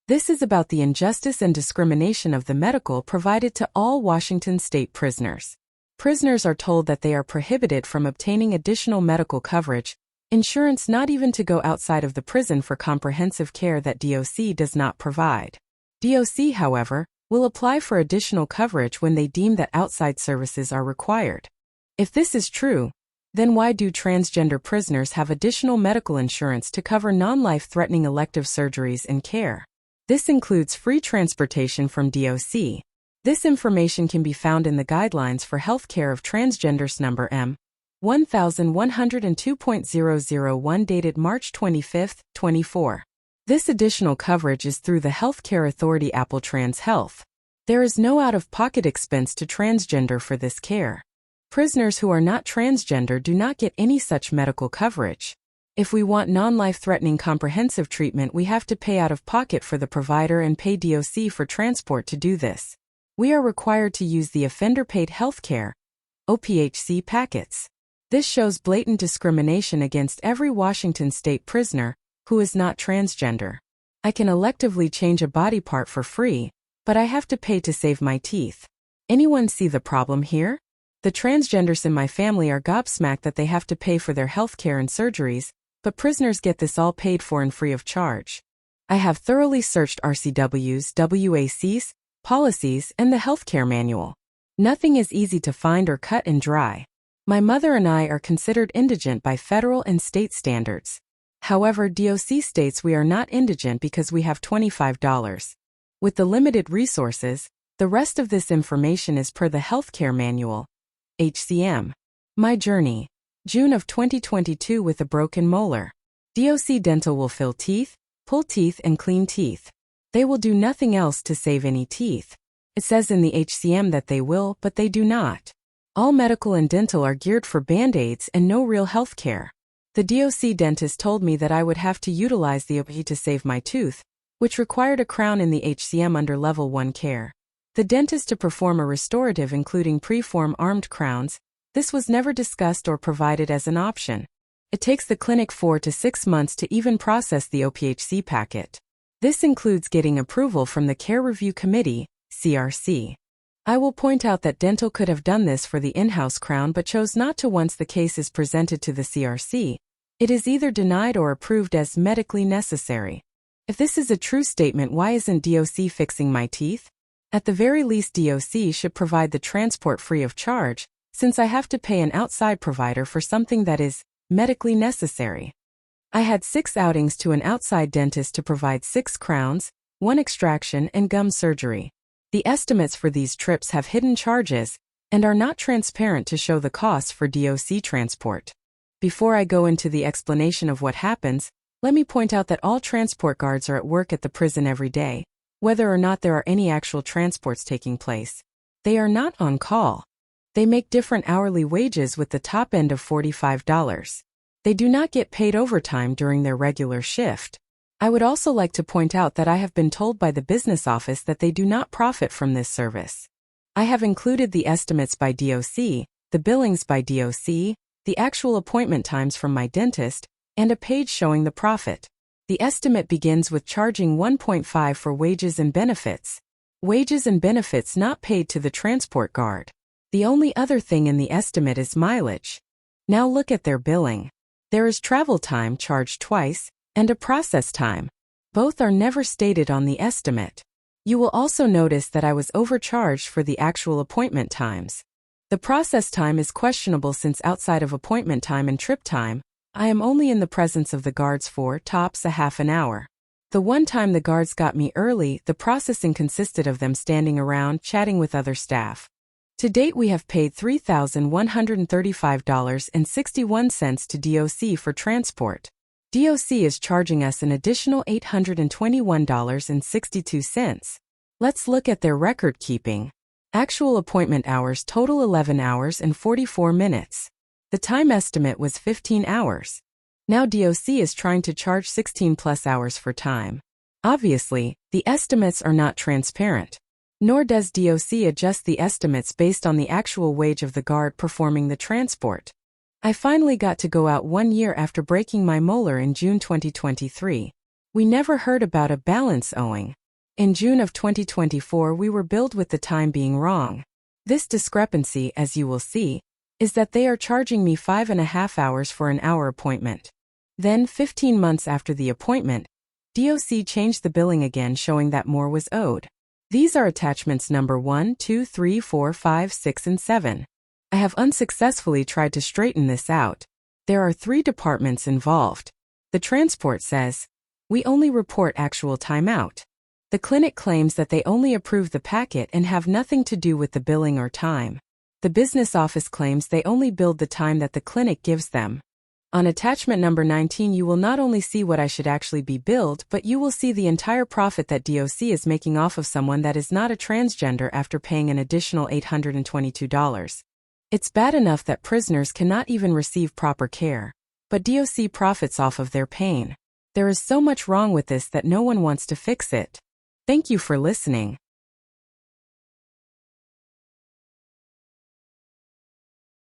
This is about the injustice and discrimination of the medical provided to all Washington state prisoners. Prisoners are told that they are prohibited from obtaining additional medical coverage, insurance not even to go outside of the prison for comprehensive care that DOC does not provide. DOC, however, will apply for additional coverage when they deem that outside services are required. If this is true, then why do transgender prisoners have additional medical insurance to cover non-life-threatening elective surgeries and care? This includes free transportation from DOC. This information can be found in the Guidelines for Healthcare of Transgenders number M. 1102.001 dated March 25, 24. This additional coverage is through the healthcare authority Apple Trans Health. There is no out-of-pocket expense to transgender for this care. Prisoners who are not transgender do not get any such medical coverage. If we want non-life-threatening comprehensive treatment, we have to pay out of pocket for the provider and pay DOC for transport to do this. We are required to use the Offender-Paid Healthcare (OPHC) packets. This shows blatant discrimination against every Washington state prisoner who is not transgender. I can electively change a body part for free, but I have to pay to save my teeth. Anyone see the problem here? The transgenders in my family are gobsmacked that they have to pay for their healthcare and surgeries, but prisoners get this all paid for and free of charge. I have thoroughly searched RCWs, WACs, policies, and the healthcare manual. Nothing is easy to find or cut and dry. My mother and I are considered indigent by federal and state standards. However, DOC states we are not indigent because we have $25. With the limited resources, the rest of this information is per the healthcare manual. HCM. My journey. June of 2022 with a broken molar. DOC Dental will fill teeth, pull teeth, and clean teeth. They will do nothing else to save any teeth. It says in the HCM that they will, but they do not. All medical and dental are geared for band-aids and no real health care. The DOC dentist told me that I would have to utilize the OP to save my tooth, which required a crown in the HCM under Level 1 care. The dentist to perform a restorative including pre-form armed crowns. This was never discussed or provided as an option. It takes the clinic 4 to 6 months to even process the OPHC packet. This includes getting approval from the Care Review Committee, CRC. I will point out that dental could have done this for the in-house crown but chose not to once the case is presented to the CRC. It is either denied or approved as medically necessary. If this is a true statement, why isn't DOC fixing my teeth? At the very least, DOC should provide the transport free of charge, since I have to pay an outside provider for something that is medically necessary. I had 6 outings to an outside dentist to provide 6 crowns, 1 extraction, and gum surgery. The estimates for these trips have hidden charges and are not transparent to show the costs for DOC transport. Before I go into the explanation of what happens, let me point out that all transport guards are at work at the prison every day, whether or not there are any actual transports taking place. They are not on call. They make different hourly wages with the top end of $45. They do not get paid overtime during their regular shift. I would also like to point out that I have been told by the business office that they do not profit from this service. I have included the estimates by DOC, the billings by DOC, the actual appointment times from my dentist, and a page showing the profit. The estimate begins with charging $1.5 for wages and benefits. Wages and benefits not paid to the transport guard. The only other thing in the estimate is mileage. Now look at their billing. There is travel time charged twice, and a process time. Both are never stated on the estimate. You will also notice that I was overcharged for the actual appointment times. The process time is questionable since outside of appointment time and trip time, I am only in the presence of the guards for tops a half an hour. The one time the guards got me early, the processing consisted of them standing around chatting with other staff. To date, we have paid $3,135.61 to DOC for transport. DOC is charging us an additional $821.62. Let's look at their record keeping. Actual appointment hours total 11 hours and 44 minutes. The time estimate was 15 hours. Now DOC is trying to charge 16 plus hours for time. Obviously, the estimates are not transparent. Nor does DOC adjust the estimates based on the actual wage of the guard performing the transport. I finally got to go out 1 year after breaking my molar in June 2023. We never heard about a balance owing. In June of 2024 we were billed with the time being wrong. This discrepancy, as you will see, is that they are charging me 5.5 hours for an hour appointment. Then, 15 months after the appointment, DOC changed the billing again, showing that more was owed. These are attachments number 1, 2, 3, 4, 5, 6, and 7. I have unsuccessfully tried to straighten this out. There are 3 departments involved. The transport says, we only report actual time out. The clinic claims that they only approve the packet and have nothing to do with the billing or time. The business office claims they only billed the time that the clinic gives them. On attachment number 19 you will not only see what I should actually be billed, but you will see the entire profit that DOC is making off of someone that is not a transgender after paying an additional $822. It's bad enough that prisoners cannot even receive proper care, but DOC profits off of their pain. There is so much wrong with this that no one wants to fix it. Thank you for listening.